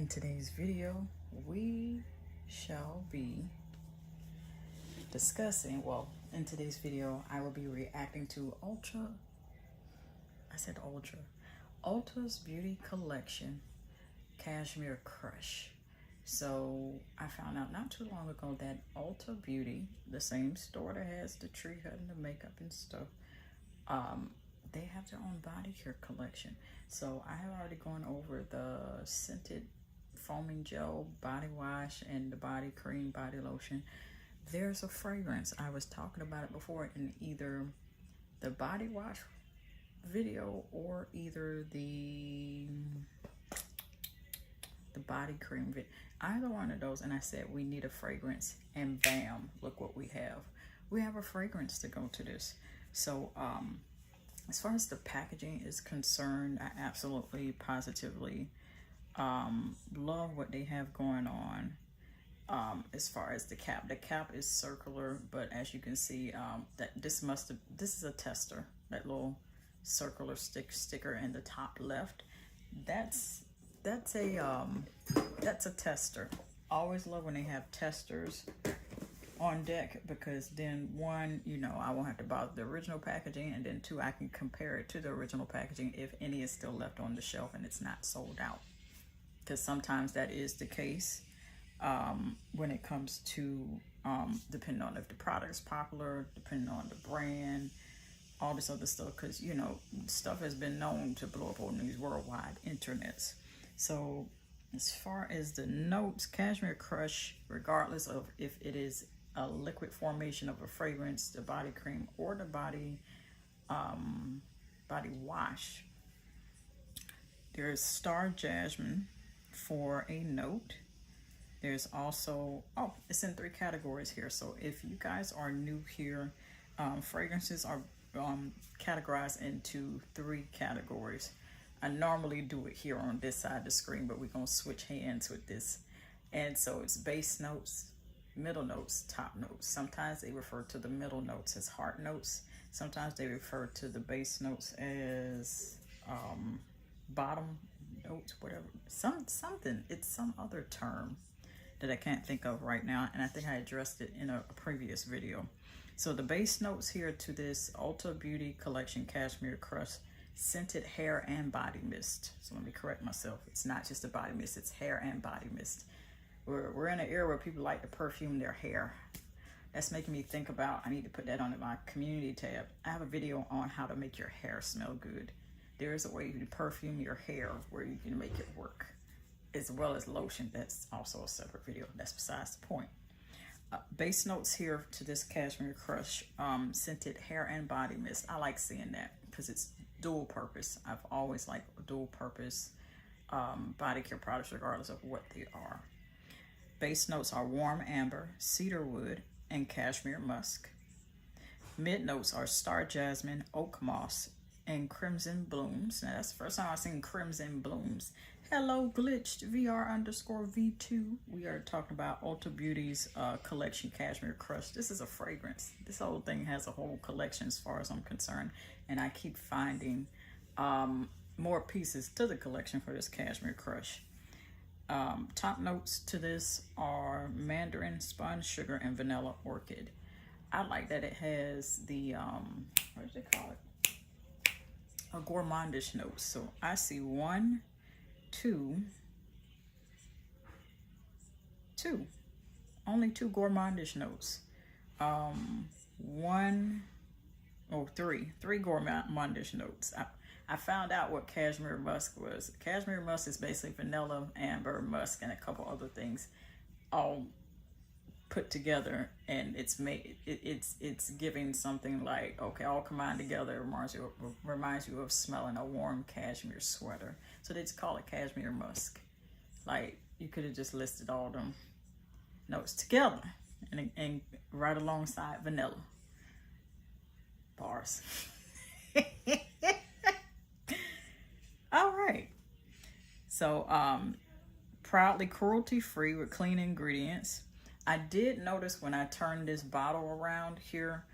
In today's video, we shall be discussing, in today's video, I will be reacting to Ulta's Beauty Collection, Cashmere Crush. So I found out not too long ago that Ulta Beauty, the same store that has the tree hut and the makeup and stuff, they have their own body care collection. So I have already gone over the scented foaming gel body wash and the body cream body lotion. There's a fragrance. I was talking about it before in either the body wash video or either the body cream video. Either one of those, and I said we need a fragrance, and bam, look what we have. We have a fragrance to go to this. So as far as the packaging is concerned, I absolutely positively love what they have going on. As far as the cap is circular, but as you can see, that this is a tester. That little circular sticker in the top left, that's a tester. Always love when they have testers on deck, because then one, I won't have to bother the original packaging, and then two, I can compare it to the original packaging if any is still left on the shelf and it's not sold out, because sometimes that is the case when it comes to depending on if the product is popular, depending on the brand, all this other stuff, because stuff has been known to blow up on these worldwide internets. So as far as the notes, Cashmere Crush, regardless of if it is a liquid formation of a fragrance, the body cream, or the body wash, there's Star Jasmine for a note. There's also, it's in 3 categories here. So if you guys are new here, fragrances are categorized into 3 categories. I normally do it here on this side of the screen, but we're going to switch hands with this. And so it's base notes, middle notes, top notes. Sometimes they refer to the middle notes as heart notes. Sometimes they refer to the base notes as bottom notes, whatever. Something. It's some other term that I can't think of right now, and I think I addressed it in a previous video. So the base notes here to this Ulta Beauty Collection Cashmere Crush scented hair and body mist. So let me correct myself. It's not just a body mist, it's hair and body mist. We're in an era where people like to perfume their hair. That's making me think about, I need to put that on my community tab. I have a video on how to make your hair smell good. There is a way to perfume your hair where you can make it work, as well as lotion. That's also a separate video. That's besides the point. Base notes here to this Cashmere Crush scented hair and body mist. I like seeing that because it's dual purpose. I've always liked dual purpose body care products, regardless of what they are. Base notes are warm amber, cedar wood, and cashmere musk. Mid notes are star jasmine, oak moss, and crimson blooms. Now that's the first time I've seen crimson blooms. Hello, glitched VR_V2. We are talking about Ulta Beauty's collection Cashmere Crush. This is a fragrance. This whole thing has a whole collection as far as I'm concerned, and I keep finding more pieces to the collection for this Cashmere Crush. Top notes to this are mandarin, spun sugar, and vanilla orchid. I like that it has the what do they call it? A gourmandish note. So I see 1, 2, only 2 gourmandish notes. 3 gourmandish notes. I found out what cashmere musk was. Cashmere musk is basically vanilla, amber, musk, and a couple other things all put together, and it's giving something like, okay, all combined together reminds you of smelling a warm cashmere sweater. So they just call it cashmere musk. Like, you could have just listed all them notes together and right alongside vanilla. Bars. All right. So proudly cruelty free with clean ingredients. I did notice when I turned this bottle around here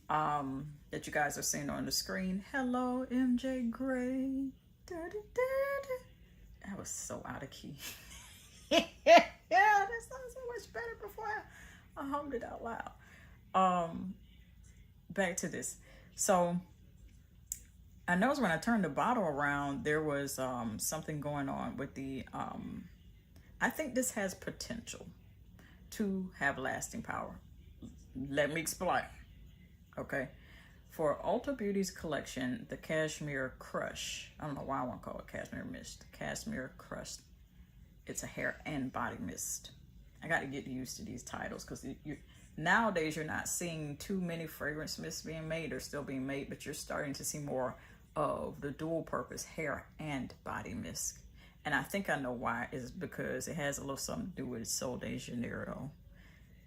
that you guys are seeing on the screen. Hello, MJ Gray. Da, da, da, da. That was so out of key. that sounds so much better before I hummed it out loud. Back to this. So I noticed when I turned the bottle around, there was something going on with the, I think this has potential to have lasting power. Let me explain. Okay. For Ulta Beauty's collection, the Cashmere Crush, I don't know why I want to call it Cashmere Mist. Cashmere Crush. It's a hair and body mist. I got to get used to these titles because nowadays you're not seeing too many fragrance mists being made. They're still being made, but you're starting to see more of the dual purpose hair and body mist. And I think I know why. Is because it has a little something to do with Sol de Janeiro.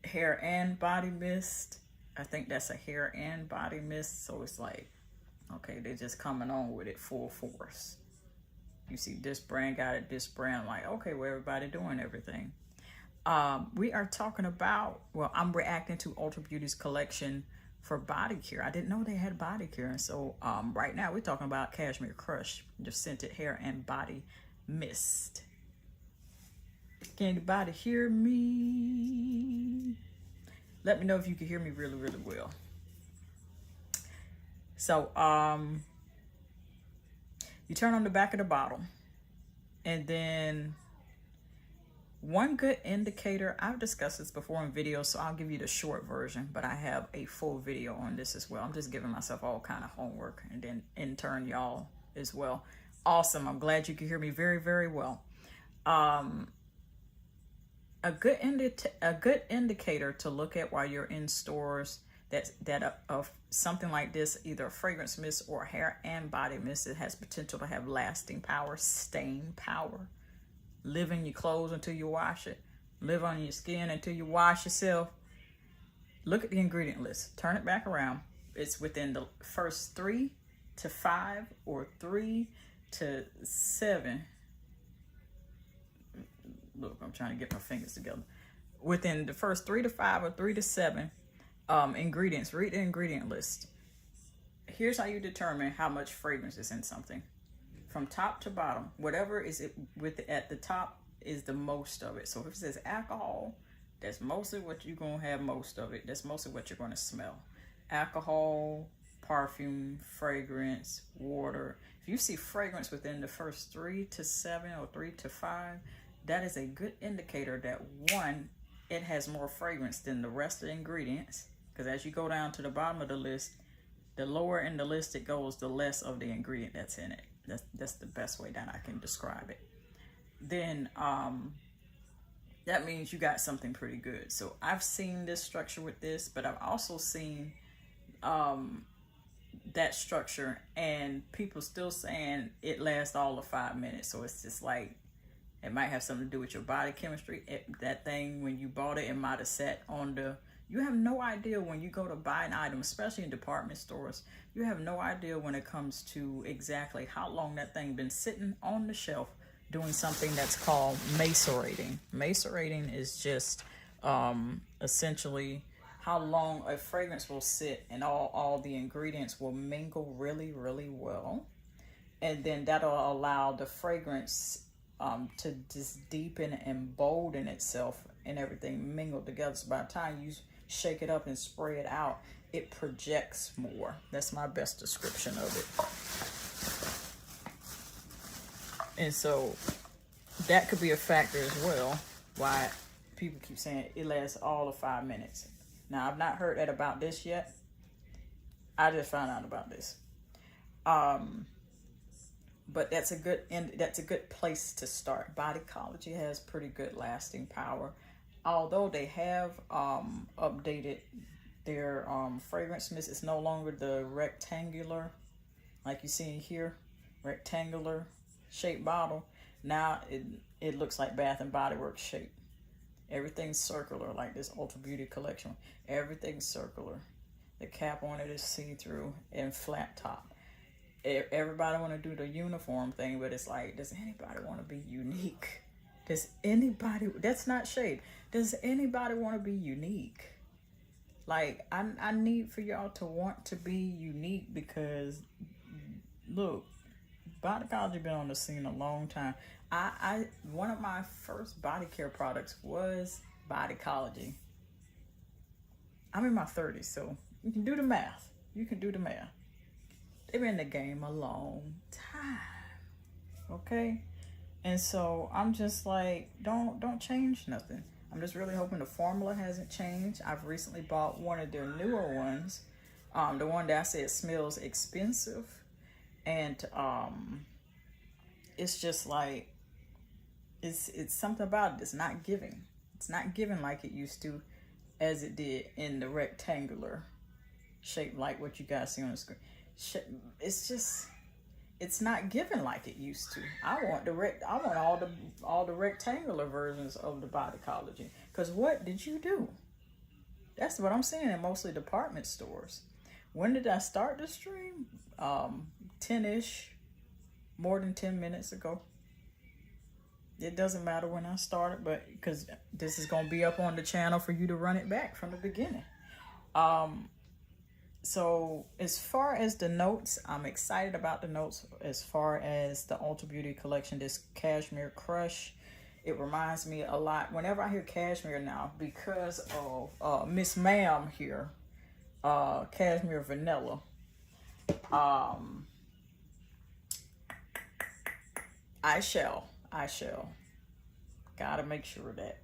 Hair and body mist. I think that's a hair and body mist. So it's like, okay, they're just coming on with it full force. You see this brand got it, this brand, like, okay, well, everybody doing everything. We are talking about, well, I'm reacting to Ulta Beauty's collection for body care. I didn't know they had body care. And so right now we're talking about Cashmere Crush, the scented hair and body mist. Can anybody hear me? Let me know if you can hear me really, really well. So you turn on the back of the bottle, and then one good indicator, I've discussed this before in videos, so I'll give you the short version, but I have a full video on this as well. I'm just giving myself all kind of homework, and then in turn y'all as well. Awesome. I'm glad you can hear me very, very well. A good indicator to look at while you're in stores that of something like this, either a fragrance mist or a hair and body mist, it has potential to have lasting power, staying power. Live in your clothes until you wash it. Live on your skin until you wash yourself. Look at the ingredient list. Turn it back around. It's within the first 3 to 5 or 3 to 7. Look, I'm trying to get my fingers together. Within the first 3 to 5 or 3 to 7 ingredients. Read the ingredient list. Here's how you determine how much fragrance is in something. From top to bottom, whatever is it at the top is the most of it. So if it says alcohol, that's mostly what you're going to have most of it. That's mostly what you're going to smell. Alcohol, perfume, fragrance, water. If you see fragrance within the first 3 to 7 or 3 to 5, that is a good indicator that, one, it has more fragrance than the rest of the ingredients. Because as you go down to the bottom of the list, the lower in the list it goes, the less of the ingredient that's in it. That's the best way that I can describe it. Then that means you got something pretty good. So I've seen this structure with this, but I've also seen that structure and people still saying it lasts all of 5 minutes. So it's just like, it might have something to do with your body chemistry. That thing, when you bought it, it might have sat on the... You have no idea when you go to buy an item, especially in department stores. You have no idea when it comes to exactly how long that thing been sitting on the shelf doing something that's called macerating. Macerating is just essentially how long a fragrance will sit and all the ingredients will mingle really, really well. And then that'll allow the fragrance to just deepen and bolden itself and everything mingled together. So by the time you shake it up and spray it out, it projects more. That's my best description of it. And so that could be a factor as well, why people keep saying it lasts all of 5 minutes. Now, I've not heard that about this yet. I just found out about this. But that's a good place to start. Bodycology has pretty good lasting power. Although they have updated their fragrance mist, it's no longer the rectangular, like you see in here, rectangular shaped bottle. Now it looks like Bath and Body Works shape. Everything's circular, like this Ulta Beauty collection. Everything's circular. The cap on it is see-through and flat top. Everybody want to do the uniform thing, but it's like, does anybody want to be unique? Does anybody, that's not shade, does anybody want to be unique? Like, I need for y'all to want to be unique, because look, Bodycology been on the scene a long time. One of my first body care products was Bodycology. I'm in my 30s, so you can do the math. You can do the math. They've been in the game a long time. Okay? And so I'm just like, don't change nothing. I'm just really hoping the formula hasn't changed. I've recently bought one of their newer ones. The one that I said smells expensive. And it's just like, it's something about it. It's not giving. It's not giving like it used to, as it did in the rectangular shape, like what you guys see on the screen. It's just, it's not giving like it used to. I want all the rectangular versions of the Bodycology. Because what did you do? That's what I'm seeing in mostly department stores. When did I start the stream? 10-ish, more than 10 minutes ago. It doesn't matter when I started, but because this is going to be up on the channel for you to run it back from the beginning. So as far as the notes, I'm excited about the notes. As far as the Ulta Beauty collection, this Cashmere Crush, it reminds me a lot. Whenever I hear Cashmere now, because of Miss Ma'am here, Cashmere Vanilla. I shall. Gotta make sure of that.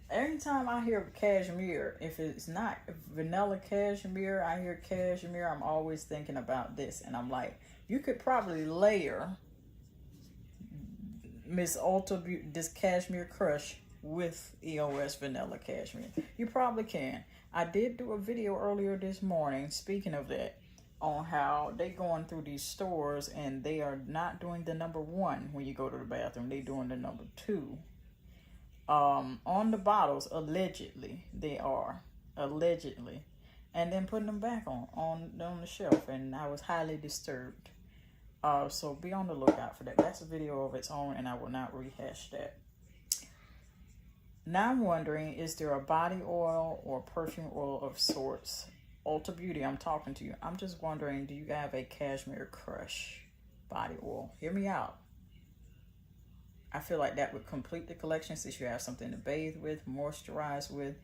Every time I hear Cashmere, if it's not vanilla Cashmere, I hear Cashmere, I'm always thinking about this. And I'm like, you could probably layer Miss Ulta, this Cashmere Crush with EOS Vanilla Cashmere. You probably can. I did do a video earlier this morning, speaking of that, on how they going through these stores and they are not doing the number 1 when you go to the bathroom. They doing the number 2. On the bottles, allegedly, they are. Allegedly. And then putting them back on the shelf. And I was highly disturbed. So be on the lookout for that. That's a video of its own and I will not rehash that. Now I'm wondering, is there a body oil or perfume oil of sorts? Ulta Beauty, I'm talking to you. I'm just wondering, do you have a Cashmere Crush body oil? Hear me out. I feel like that would complete the collection since you have something to bathe with, moisturize with,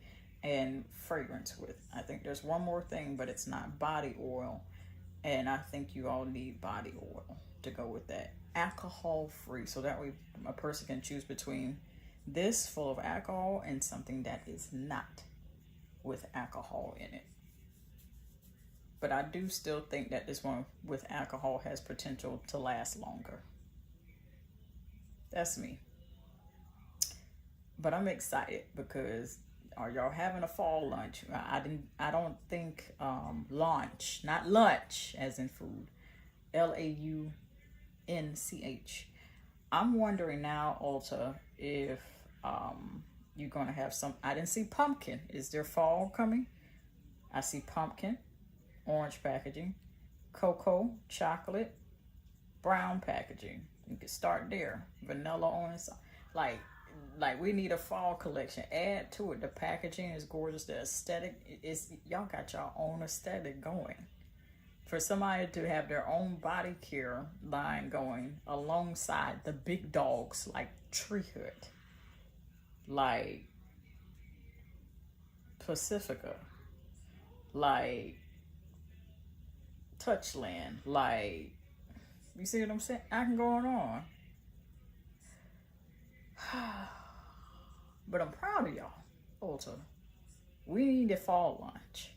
and fragrance with. I think there's one more thing, but it's not body oil. And I think you all need body oil to go with that. Alcohol free. So that way a person can choose between this full of alcohol and something that is not with alcohol in it. But I do still think that this one with alcohol has potential to last longer. That's me. But I'm excited because are y'all having a fall lunch? I don't think launch, not lunch as in food. Launch. I'm wondering now, Ulta, if you're gonna have some. I didn't see pumpkin. Is there fall coming? I see pumpkin, orange packaging, cocoa, chocolate, brown packaging. You can start there. Vanilla on it. Like we need a fall collection. Add to it. The packaging is gorgeous. The aesthetic is, y'all got your own aesthetic going. For somebody to have their own body care line going alongside the big dogs like Tree Hut, like Pacifica, like Touchland, like, you see what I'm saying? I can go on. But I'm proud of y'all, Ulta. We need a fall launch.